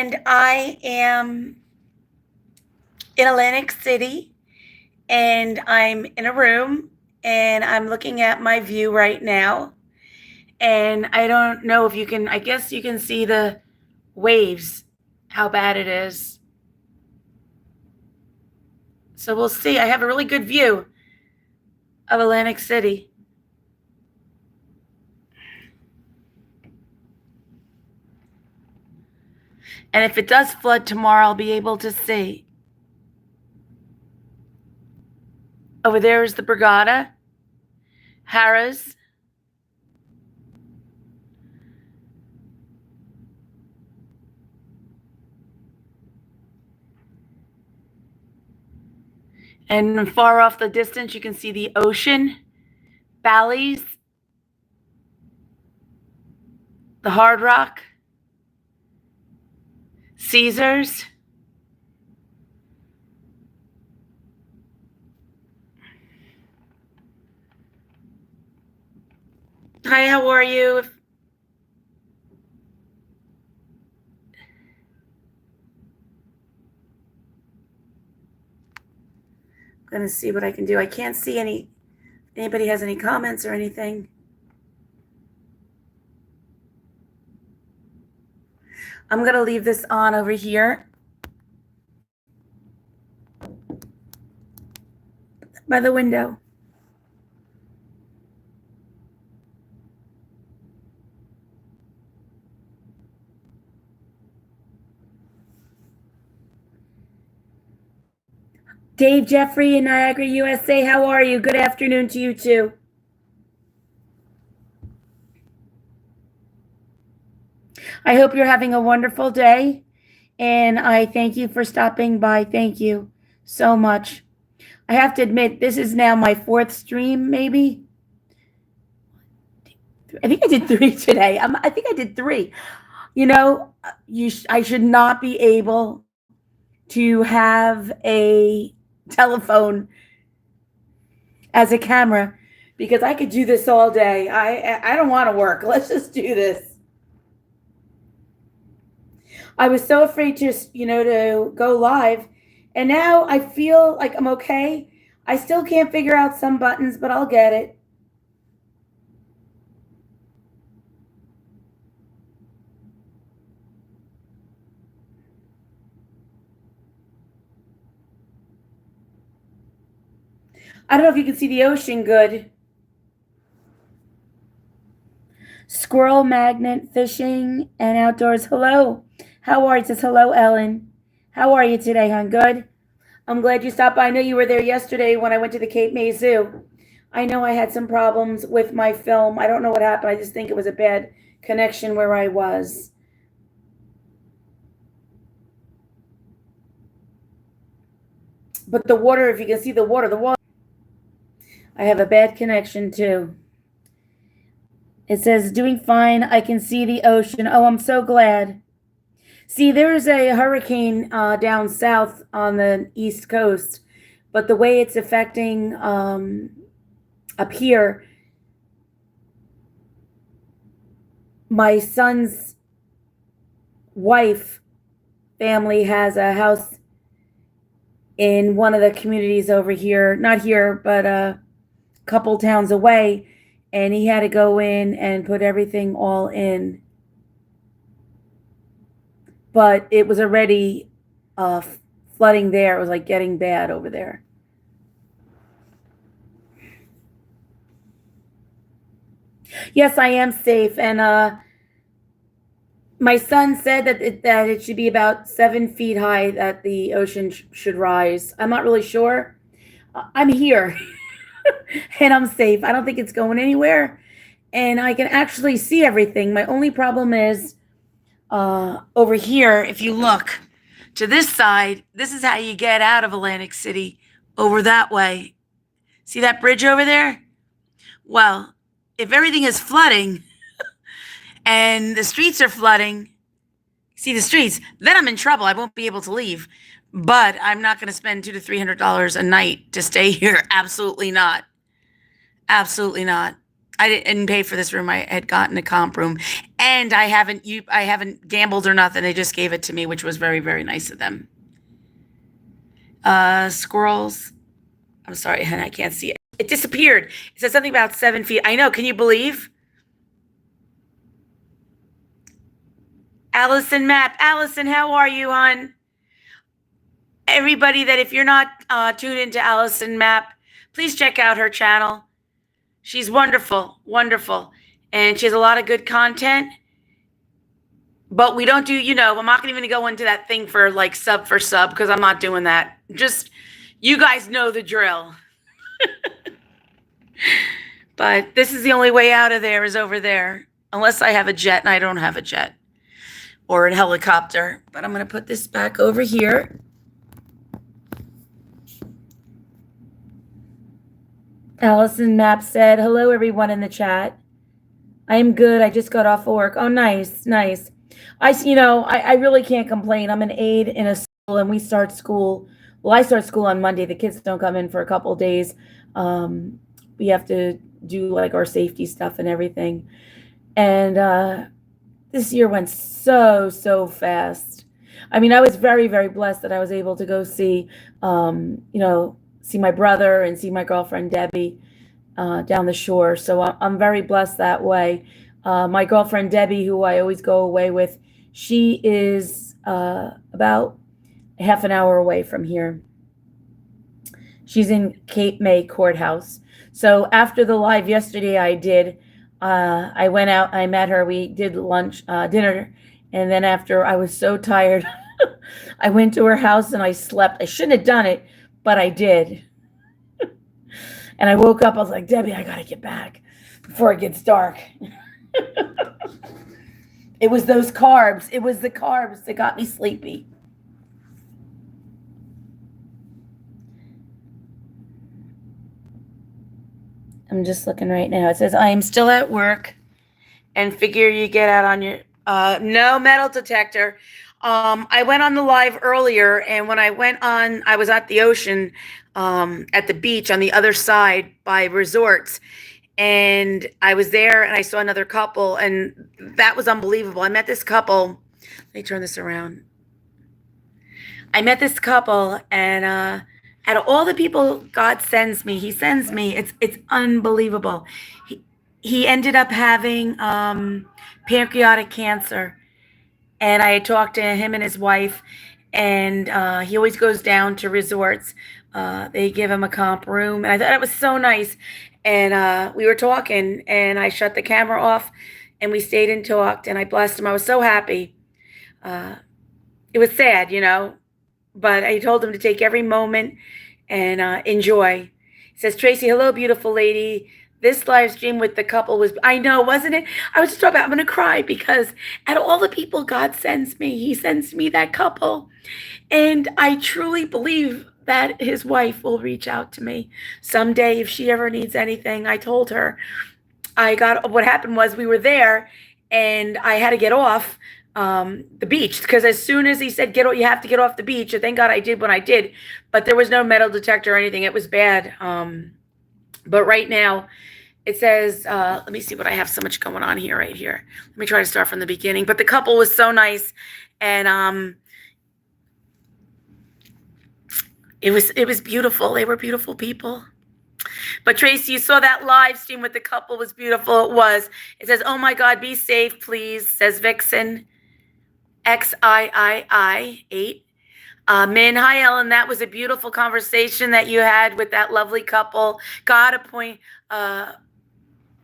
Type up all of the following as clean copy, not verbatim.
and I am in Atlantic City, and I'm in a room, and I'm looking at my view right now. And I don't know if you can, I guess you can see the waves, how bad it is. So we'll see. I have a really good view of Atlantic City. And if it does flood tomorrow, I'll be able to see. Over there is the Brigada, Harrah's. And far off the distance, you can see the ocean, Bally's, the Hard Rock, Caesars. Hi, how are you? I'm going to see what I can do. I can't see anybody has any comments or anything. I'm going to leave this on over here by the window. Dave Jeffrey in Niagara, USA, how are you? Good afternoon to you too. I hope you're having a wonderful day, and I thank you for stopping by. Thank you so much. I have to admit, this is now my 4th stream, maybe. I think I did 3 today. I think I did 3. You know, I should not be able to have a telephone as a camera, because I could do this all day. I don't want to work. Let's just do this. I was so afraid to go live, and now I feel like I'm okay. I still can't figure out some buttons, but I'll get it. I don't know if you can see the ocean good. Squirrel magnet fishing and outdoors. Hello. How are you? It says hello, Ellen. How are you today, hon? Good. I'm glad you stopped by. I know you were there yesterday when I went to the Cape May Zoo. I know I had some problems with my film. I don't know what happened. I just think it was a bad connection where I was. But the water, if you can see the water. I have a bad connection too. It says, doing fine. I can see the ocean. Oh, I'm so glad. See, there's a hurricane down south on the East Coast, but the way it's affecting up here, my son's wife family has a house in one of the communities over here, not here, but a couple towns away, and he had to go in and put everything all in. But it was already flooding there. It was like getting bad over there. Yes, I am safe. And my son said that it should be about 7 feet high, that the ocean should rise. I'm not really sure. I'm here and I'm safe. I don't think it's going anywhere. And I can actually see everything. My only problem is over here, if you look to this side, this is how you get out of Atlantic City, over that way. See that bridge over there? Well, if everything is flooding and the streets are flooding, see the streets, then I'm in trouble. I won't be able to leave. But I'm not going to spend $200 to $300 a night to stay here. Absolutely not. Absolutely not. I didn't pay for this room. I had gotten a comp room, and I haven't gambled or nothing. They just gave it to me, which was very, very nice of them. Squirrels. I'm sorry, honey, I can't see it. It disappeared. It said something about 7 feet. I know. Can you believe? Allison Map. Allison, how are you, hon? Everybody that if you're not tuned into Allison Map, please check out her channel. She's wonderful, wonderful. And she has a lot of good content. But we don't do, I'm not even going to go into that thing for like sub for sub because I'm not doing that. Just, you guys know the drill. But this is the only way out of there is over there. Unless I have a jet, and I don't have a jet. Or a helicopter. But I'm going to put this back over here. Allison Mapp said, hello, everyone in the chat. I am good. I just got off of work. Oh, nice, nice. I really can't complain. I'm an aide in a school, and we start school. Well, I start school on Monday. The kids don't come in for a couple of days. We have to do like our safety stuff and everything. And this year went so fast. I mean, I was very, very blessed that I was able to go see, see my brother and see my girlfriend Debbie down the shore. So I'm very blessed that way. My girlfriend Debbie, who I always go away with, she is about half an hour away from here. She's in Cape May Courthouse. So after the live yesterday I did, I went out, I met her, we did dinner, and then after I was so tired, I went to her house and I slept. I shouldn't have done it, but I did. And I woke up, I was like, Debbie, I gotta get back before it gets dark. It was those carbs. It was the carbs that got me sleepy. I'm just looking right now. It says, I am still at work and figure you get out on your, no metal detector. I went on the live earlier, and when I went on, I was at the ocean, at the beach on the other side by resorts. And I was there and I saw another couple, and that was unbelievable. I met this couple. Let me turn this around. I met this couple, and out of all the people God sends me, He sends me. It's unbelievable. He ended up having pancreatic cancer, and I had talked to him and his wife, and he always goes down to resorts. They give him a comp room, and I thought it was so nice. And we were talking, and I shut the camera off, and we stayed and talked, and I blessed him. I was so happy. It was sad, but I told him to take every moment and enjoy. He says, Tracy, hello, beautiful lady. This live stream with the couple was, I know, wasn't it? I was just talking about, I'm going to cry because out of all the people God sends me, He sends me that couple. And I truly believe that his wife will reach out to me someday if she ever needs anything. I told her, what happened was we were there and I had to get off the beach, because as soon as he said, you have to get off the beach, and thank God I did when I did, but there was no metal detector or anything. It was bad. But right now it says, let me see what I have so much going on here, right here. Let me try to start from the beginning. But the couple was so nice, and it was beautiful. They were beautiful people. But Tracy, you saw that live stream with the couple was beautiful. It was. It says, oh my God, be safe, please, says Vixen. XIII 8. Min, hi Ellen. That was a beautiful conversation that you had with that lovely couple. God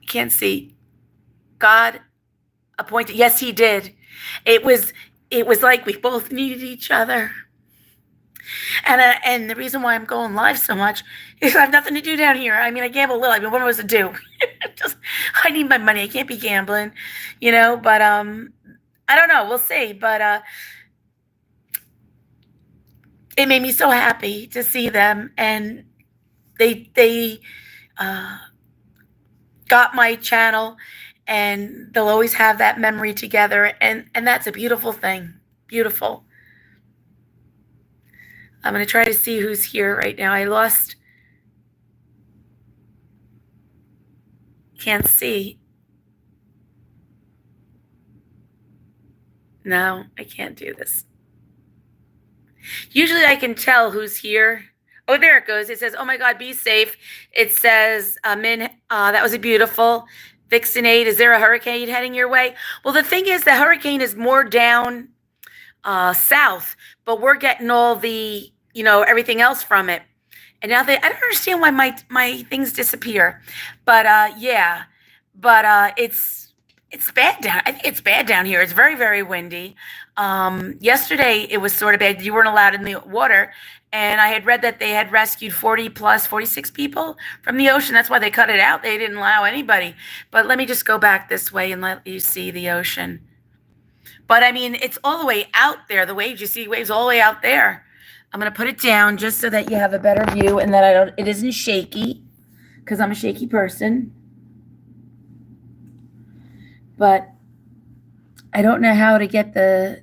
can't see. God appointed. Yes, He did. It was like we both needed each other. And the reason why I'm going live so much is I have nothing to do down here. I mean, I gamble a little. I mean, what am I supposed to do? I need my money. I can't be gambling, but I don't know. We'll see. But it made me so happy to see them, and they got my channel, and they'll always have that memory together, and that's a beautiful thing. Beautiful. I'm going to try to see who's here right now. I lost Can't see. No, I can't do this. Usually I can tell who's here. Oh, there it goes. It says, "Oh my God, be safe." It says, "Min, that was a beautiful Vixen 8. Is there a hurricane heading your way?" Well, the thing is, the hurricane is more down south, but we're getting all the, everything else from it. And now I don't understand why my things disappear, but yeah, but it's bad down. I think it's bad down here. It's very, very windy. Yesterday it was sort of bad. You weren't allowed in the water, and I had read that they had rescued 40 plus 46 people from the ocean. That's why they cut it out. They didn't allow anybody. But let me just go back this way and let you see the ocean. But I mean, it's all the way out there. The waves, you see waves all the way out there. I'm going to put it down just so that you have a better view and that it isn't shaky, because I'm a shaky person. But I don't know how to get the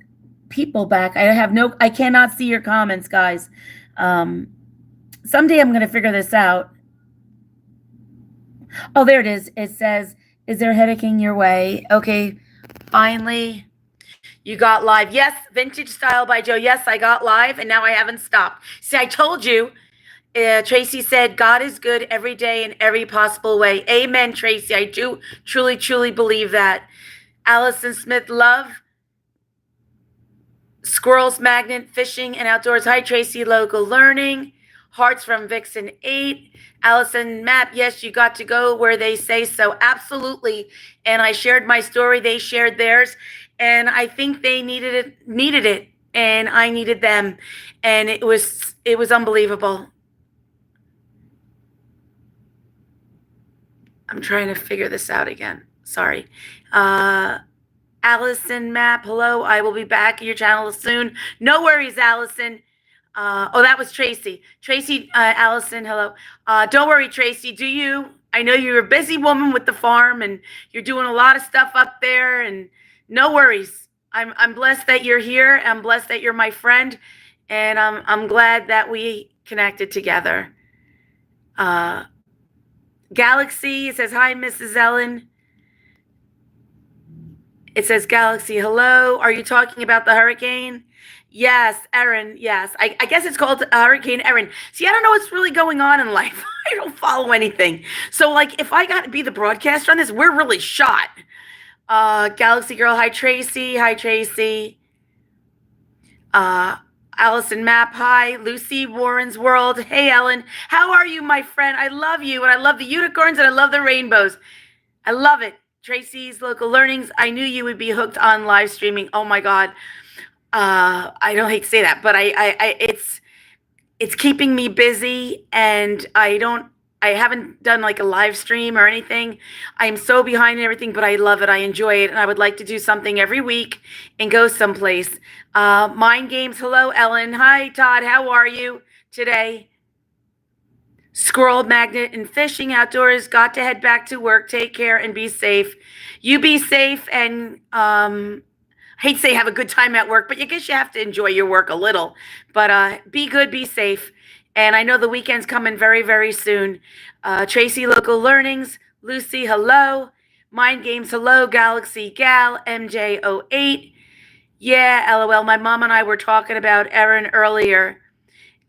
people back. I cannot see your comments, guys. Someday I'm going to figure this out. Oh, there it is. It says, "Is there heading your way?" Okay, finally. You got live. Yes, Vintage Style by Joe. Yes, I got live, and now I haven't stopped. See, I told you. Tracy said, "God is good every day in every possible way." Amen, Tracy. I do truly, truly believe that. Allison Smith, love. Squirrels, Magnet, Fishing, and Outdoors. Hi, Tracy. Local Learning. Hearts from Vixen 8. Allison Map, yes, you got to go where they say so. Absolutely. And I shared my story. They shared theirs. And I think they needed it, and I needed them, and it was unbelievable. I'm trying to figure this out again. Sorry. Allison Map, hello. I will be back in your channel soon. No worries, Allison. Oh, that was Tracy. Tracy, Allison, hello. Don't worry, Tracy. I know you're a busy woman with the farm, and you're doing a lot of stuff up there, and no worries. I'm blessed that you're here. I'm blessed that you're my friend, and I'm glad that we connected together. Galaxy says, "Hi, Mrs. Ellen." It says, "Galaxy, hello. Are you talking about the hurricane?" Yes, Erin. Yes, I guess it's called Hurricane Erin. See, I don't know what's really going on in life. I don't follow anything. So, like, if I got to be the broadcaster on this, we're really shot. Galaxy Girl, hi Tracy. Hi Tracy. Allison Map, hi. Lucy Warren's World. Hey Ellen, how are you, my friend? I love you, and I love the unicorns, and I love the rainbows. I love it. Tracy's Local Learnings. I knew you would be hooked on live streaming. Oh my God. I don't hate to say that, but it's keeping me busy, and I haven't done like a live stream or anything. I'm so behind in everything, but I love it. I enjoy it. And I would like to do something every week and go someplace. Mind Games. Hello, Ellen. Hi, Todd. How are you today? Squirrel, Magnet, and Fishing Outdoors. Got to head back to work. Take care and be safe. You be safe, and I hate to say have a good time at work, but I guess you have to enjoy your work a little. But be good, be safe. And I know the weekend's coming very, very soon. Tracy, Local Learnings. Lucy, hello. Mind Games, hello. Galaxy Gal, MJ08. Yeah, LOL. My mom and I were talking about Erin earlier.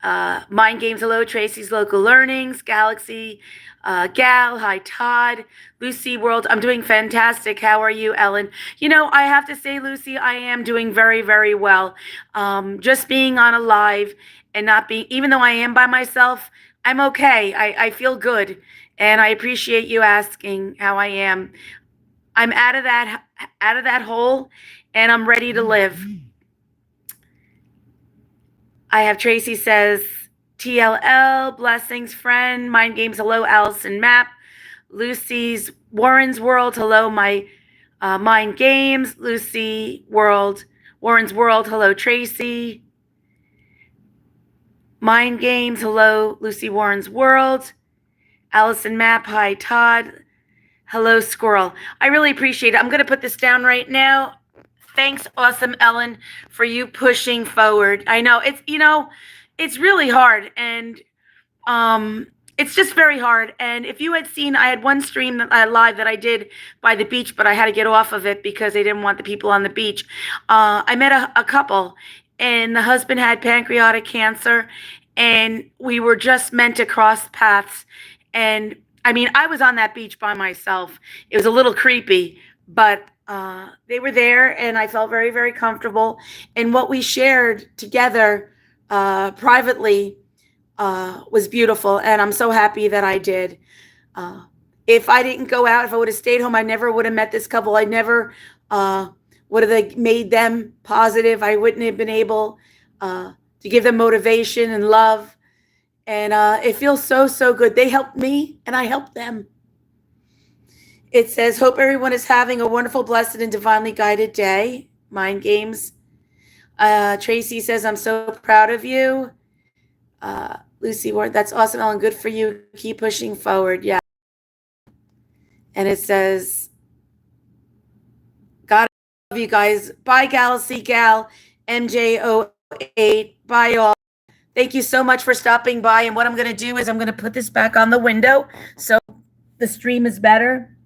Mind Games, hello. Tracy's Local Learnings. Galaxy Gal, hi Todd. Lucy World, I'm doing fantastic. How are you, Ellen? I have to say, Lucy, I am doing very, very well. Just being on a live and not being, even though I am by myself, I'm okay. I feel good, and I appreciate you asking how I am. I'm out of that hole, and I'm ready to live. I have Tracy says, TLL, blessings, friend. Mind Games, hello, Allison Map. Lucy's Warren's World, hello, my Mind Games. Lucy World, Warren's World, hello, Tracy. Mind Games, hello, Lucy Warren's World. Allison Map, hi, Todd. Hello, Squirrel. I really appreciate it. I'm going to put this down right now. Thanks, awesome Ellen, for you pushing forward. I know it's really hard, and it's just very hard. And if you had seen, I had one stream that live that I did by the beach, but I had to get off of it because they didn't want the people on the beach. I met a couple, and the husband had pancreatic cancer, and we were just meant to cross paths. And I mean, I was on that beach by myself. It was a little creepy, but they were there, and I felt very, very comfortable. And what we shared together privately was beautiful, and I'm so happy that I did. If I didn't go out, if I would have stayed home, I never would have met this couple. I never would have made them positive. I wouldn't have been able to give them motivation and love. And it feels so, so good. They helped me, and I helped them. It says, hope everyone is having a wonderful, blessed, and divinely guided day. Mind games. Tracy says, I'm so proud of you. Lucy Ward, that's awesome, Ellen. Good for you. Keep pushing forward. Yeah. And it says, God, I love you guys. Bye, Galaxy Gal, MJ08. Bye, all. Thank you so much for stopping by. And what I'm going to do is I'm going to put this back on the window so the stream is better.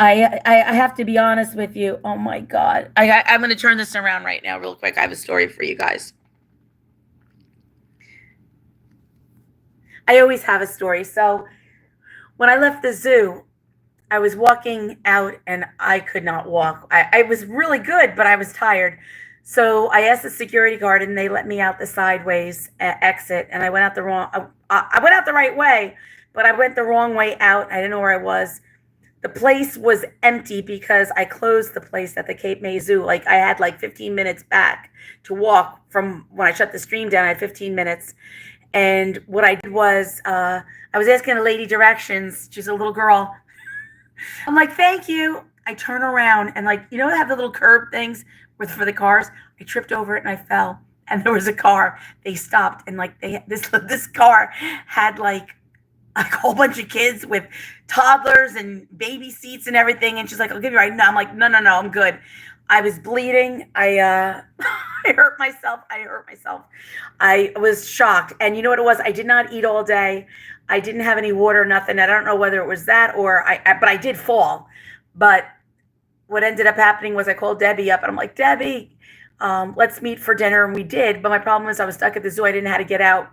I have to be honest with you. Oh, my God. I'm going to turn this around right now real quick. I have a story for you guys. I always have a story. So when I left the zoo, I was walking out and I could not walk. I was really good, but I was tired. So I asked the security guard, and they let me out the sideways exit. And I went out the wrong. I went out the right way, but I went the wrong way out. I didn't know where I was. The place was empty because I closed the place at the Cape May Zoo. Like I had like 15 minutes back to walk from when I shut the stream down. I had 15 minutes. And what I did was I was asking a lady directions. She's a little girl. I'm like, thank you. I turn around and like, you know, I have the little curb things for the cars. I tripped over it and I fell. And there was a car. They stopped, and like this car had like a whole bunch of kids with toddlers and baby seats and everything. And she's like, I'll give you a ride. No, I'm like, no, I'm good. I was bleeding. I hurt myself. I was shocked. And you know what it was? I did not eat all day. I didn't have any water, nothing. I don't know whether it was that or but I did fall. But what ended up happening was I called Debbie up, and I'm like, Debbie, let's meet for dinner. And we did. But my problem was I was stuck at the zoo. I didn't know how to get out.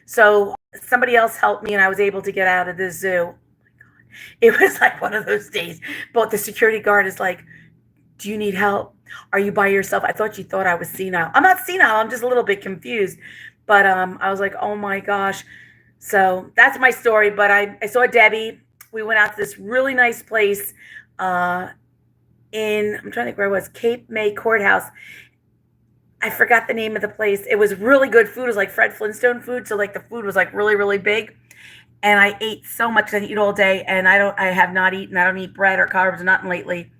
So somebody else helped me, and I was able to get out of the zoo. Oh my God. It was like one of those days. But the security guard is like, do you need help? Are you by yourself? I thought you thought I was senile. I'm not senile. I'm just a little bit confused. But I was like, oh my gosh. So that's my story. But I saw Debbie. We went out to this really nice place I'm trying to think where it was, Cape May Courthouse. I forgot the name of the place. It was really good food. It was like Fred Flintstone food. So like the food was like really, really big. And I ate so much. I didn't eat all day. And I have not eaten. I don't eat bread or carbs or nothing lately.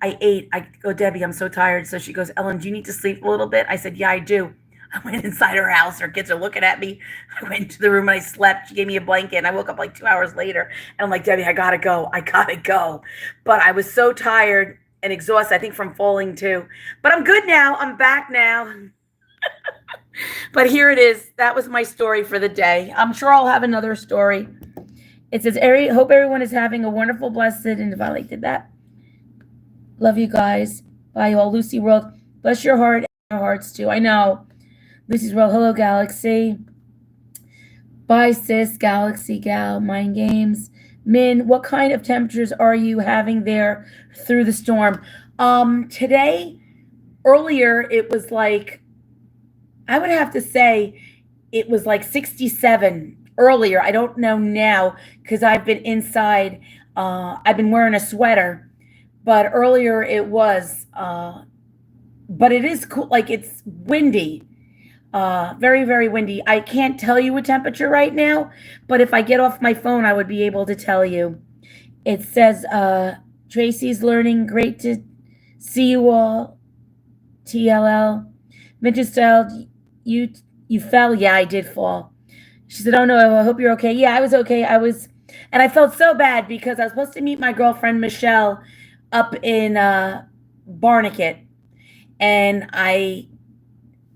I go, Debbie, I'm so tired. So she goes, Ellen, do you need to sleep a little bit? I said, yeah, I do. I went inside her house. Her kids are looking at me. I went into the room and I slept. She gave me a blanket, and I woke up like 2 hours later. And I'm like, Debbie, I gotta go. But I was so tired and exhausted, I think from falling too. But I'm good now. I'm back now. But here it is. That was my story for the day. I'm sure I'll have another story. It says, hope everyone is having a wonderful, blessed, and divinely did that. Love you guys. Bye, all. Lucy World. Bless your heart and our hearts too. I know. Lucy's World. Hello, Galaxy. Bye, sis. Galaxy Gal. Mind Games. Min, what kind of temperatures are you having there through the storm? Today, earlier, it was like, I would have to say it was like 67 earlier. I don't know now because I've been inside. I've been wearing a sweater, but earlier it was, but it is cool. Like it's windy, very, very windy. I can't tell you a temperature right now, but if I get off my phone, I would be able to tell you. It says, Tracy's learning. Great to see you all. TLL. Vintage style. You fell? Yeah, I did fall. She said, oh no, I hope you're okay. Yeah, I was okay. And I felt so bad because I was supposed to meet my girlfriend Michelle up in Barnegat, and I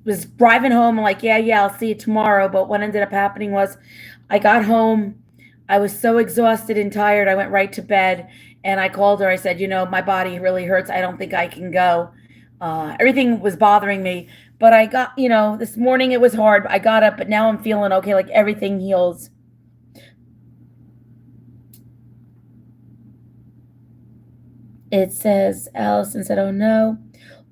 was driving home. I'm like, yeah, I'll see you tomorrow. But what ended up happening was I got home. I was so exhausted and tired. I went right to bed and I called her. I said, my body really hurts. I don't think I can go. Everything was bothering me. But I got, this morning it was hard. I got up, but now I'm feeling okay. Like everything heals. It says, Allison said, oh no.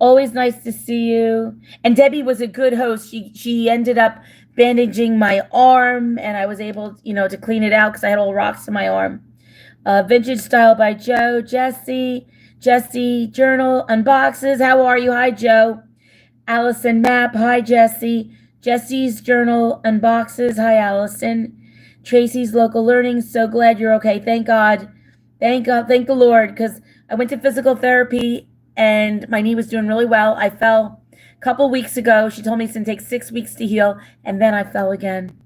Always nice to see you. And Debbie was a good host. She ended up bandaging my arm, and I was able, to clean it out because I had all rocks in my arm. Vintage Style by Joe. Jesse Journal Unboxes. How are you? Hi, Joe. Allison Map. Hi, Jesse. Jesse's Journal Unboxes. Hi, Allison. Tracy's Local Learning. So glad you're okay. Thank God. Thank God. Thank the Lord, because I went to physical therapy and my knee was doing really well. I fell a couple weeks ago. She told me it's going to take 6 weeks to heal, and then I fell again.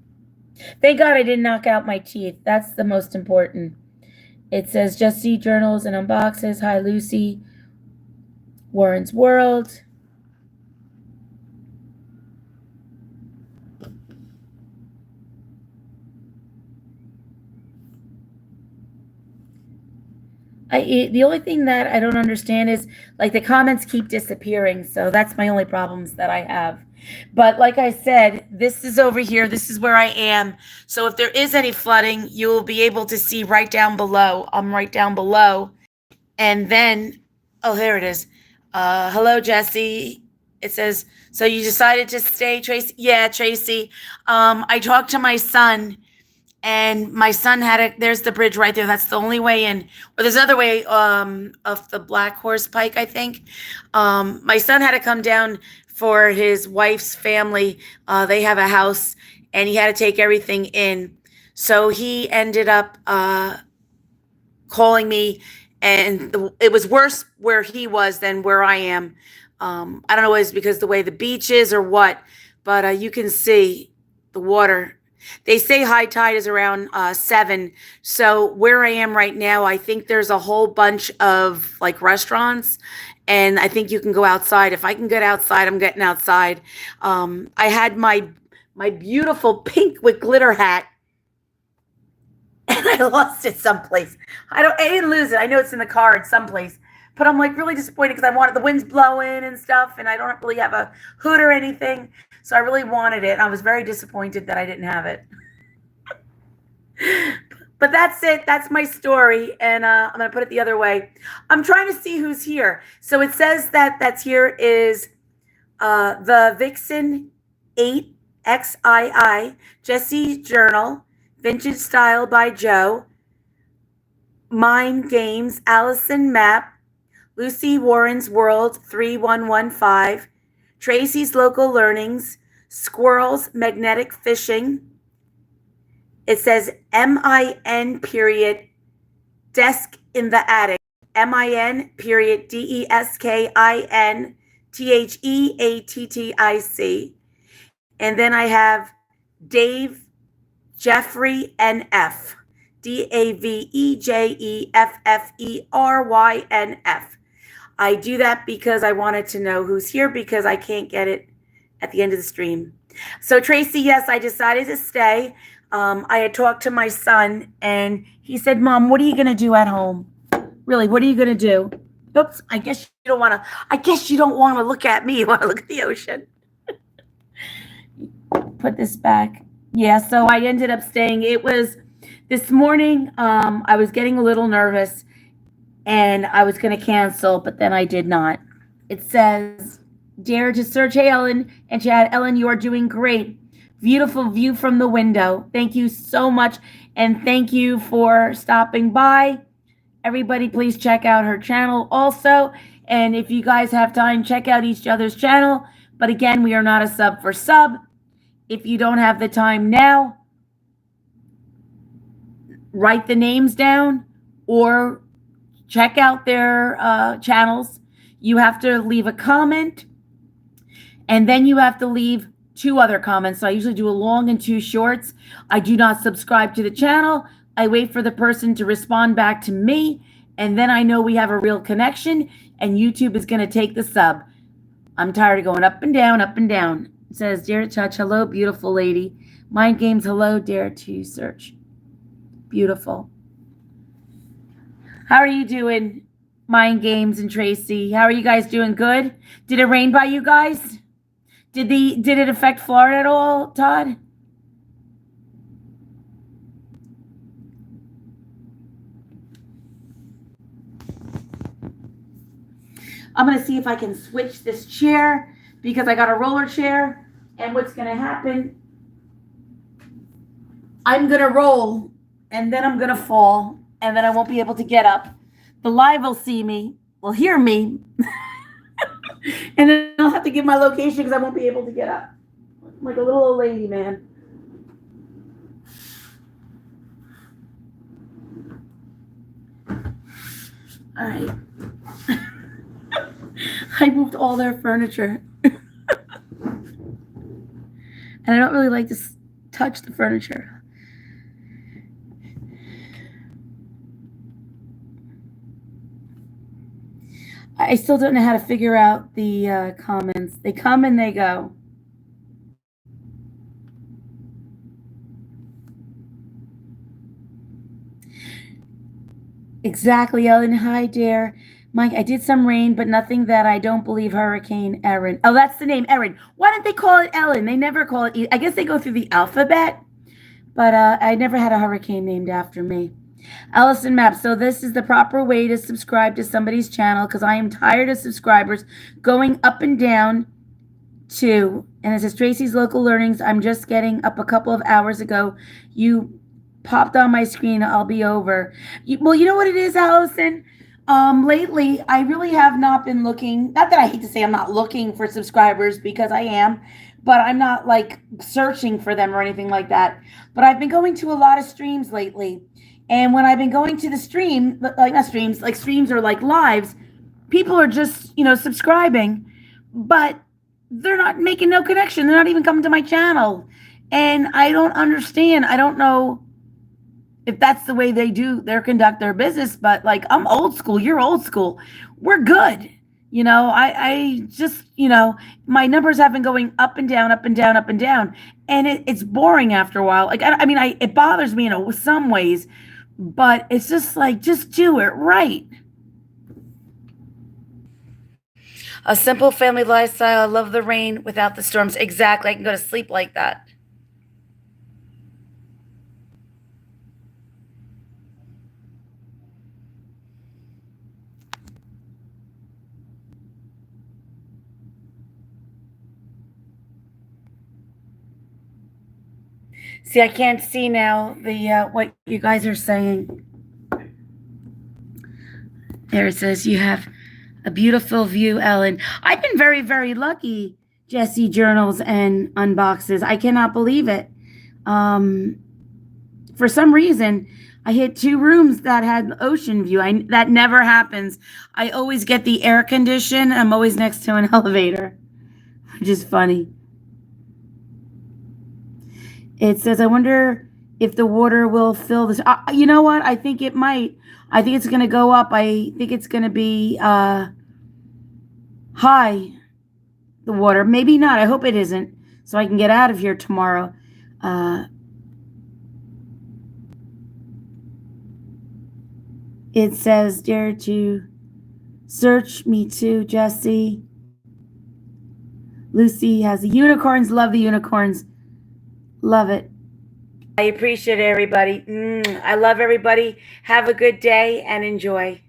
Thank God I didn't knock out my teeth. That's the most important. It says Jesse Journals and Unboxes. Hi, Lucy. Warren's World. The only thing that I don't understand is like the comments keep disappearing. So that's my only problems that I have. But like I said, this is over here. This is where I am. So if there is any flooding, you'll be able to see right down below. I'm right down below. And then, oh, there it is. Hello, Jesse. It says, so you decided to stay, Tracy? Yeah, Tracy. I talked to my son, and my son there's the bridge right there. That's the only way in. Or there's another way of the Black Horse Pike, I think. My son had to come down for his wife's family. They have a house, and he had to take everything in. So he ended up calling me, and it was worse where he was than where I am. I don't know if it's because the way the beach is or what, but you can see the water. They say high tide is around 7. So where I am right now, I think there's a whole bunch of like restaurants, and I think you can go outside. If I can get outside, I'm getting outside. I had my beautiful pink with glitter hat, and I lost it someplace. I didn't lose it. I know it's in the car at someplace. But I'm like really disappointed because I wanted the wind's blowing and stuff, and I don't really have a hood or anything. So I really wanted it. And I was very disappointed that I didn't have it. But that's it. That's my story. And I'm going to put it the other way. I'm trying to see who's here. So it says that's here is the Vixen 8XII, Jesse Journal, Vintage Style by Joe, Mind Games, Allison Map, Lucy Warren's World 3115, Tracy's Local Learnings, Squirrels Magnetic Fishing. It says MIN period Desk in the Attic. MIN period DESKIN THEATTIC. And then I have Dave Jeffrey NF. DAVEJEFFERYNF. I do that because I wanted to know who's here because I can't get it at the end of the stream. So Tracy, yes, I decided to stay. I had talked to my son and he said, Mom, what are you going to do at home? Really, what are you going to do? Oops, I guess you don't want to look at me. You want to look at the ocean. Put this back. Yeah, so I ended up staying. It was this morning. I was getting a little nervous and I was going to cancel, but then I did not. It says, dare to search. Hey, Ellen and Chad. Ellen, you are doing great. Beautiful view from the window. Thank you so much. And thank you for stopping by. Everybody, please check out her channel also. And if you guys have time, check out each other's channel. But again, we are not a sub for sub. If you don't have the time now, write the names down or check out their channels. You have to leave a comment, and then you have to leave 2 other comments. So I usually do a long and 2 shorts. I do not subscribe to the channel. I wait for the person to respond back to me, and then I know we have a real connection, and YouTube is going to take the sub. I'm tired of going up and down, up and down. It says, dare to touch. Hello, beautiful lady. Mind games. Hello, dare to search. Beautiful. How are you doing, Mind Games and Tracy? How are you guys doing? Good? Did it rain by you guys? Did it affect Florida at all, Todd? I'm going to see if I can switch this chair because I got a roller chair. And what's going to happen, I'm going to roll and then I'm going to fall and then I won't be able to get up. The live will see me, will hear me, and then I'll have to give my location because I won't be able to get up. I'm like a little old lady, man. All right. I moved all their furniture. And I don't really like to touch the furniture. I still don't know how to figure out the comments. They come and they go. Exactly, Ellen. Hi, Dare. Mike, I did some rain, but nothing that I don't believe Hurricane Erin. Oh, that's the name, Erin. Why don't they call it Ellen? They never call it. I guess they go through the alphabet, but I never had a hurricane named after me. Allison Mapp. So this is the proper way to subscribe to somebody's channel because I am tired of subscribers going up and down too. And it says Tracy's Local Learnings. I'm just getting up a couple of hours ago. You popped on my screen. I'll be over. Well, you know what it is, Allison? Lately, I really have not been looking. Not that I hate to say I'm not looking for subscribers because I am, but I'm not like searching for them or anything like that. But I've been going to a lot of streams lately. And when I've been going to the stream, like not streams, like streams or like lives, people are just, subscribing, but they're not making no connection. They're not even coming to my channel. And I don't understand. I don't know if that's the way they conduct their business, but like I'm old school, you're old school. We're good. I just, my numbers have been going up and down, up and down, up and down. And it's boring after a while. Like, it bothers me in some ways, but it's just like, just do it right. A simple family lifestyle. I love the rain without the storms. Exactly. I can go to sleep like that. See, I can't see now what you guys are saying. There it says you have a beautiful view, Ellen. I've been very, very lucky, Jesse Journals and Unboxes. I cannot believe it. For some reason, I hit 2 rooms that had ocean view. That never happens. I always get the air condition. I'm always next to an elevator, which is funny. It says, I wonder if the water will fill this. You know what? I think it might. I think it's going to go up. I think it's going to be high, the water. Maybe not. I hope it isn't, so I can get out of here tomorrow. It says, dare to search me too, Jesse. Lucy has the unicorns. Love the unicorns. Love it. I appreciate everybody. I love everybody. Have a good day and enjoy.